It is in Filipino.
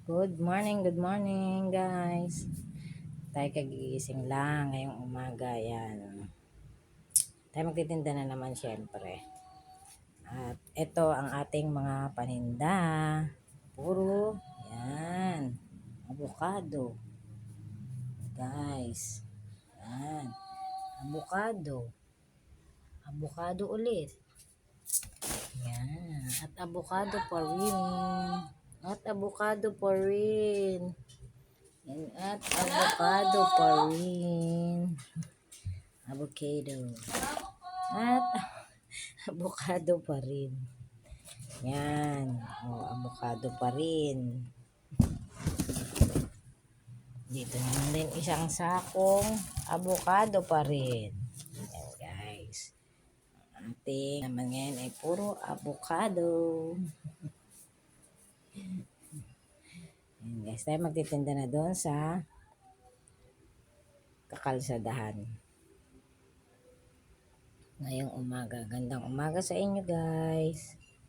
Good morning guys. Tayo kagigising lang ngayong umaga yan. Tayo magtitinda na naman syempre. At ito ang ating mga paninda. Puro yan. Avocado. Guys. Yan. Avocado. Avocado ulit. Yan. At avocado pa rin. At avocado pa rin. Yan, at avocado pa rin. Avocado. At avocado pa rin. Yan. Avocado pa rin. Dito naman din isang sakong avocado pa rin. Yan guys. Ang ating naman ngayon ay puro avocado. Yan guys. Tayo magtitinda na doon sa kakalsadahan. Ngayong umaga. Gandang umaga sa inyo guys.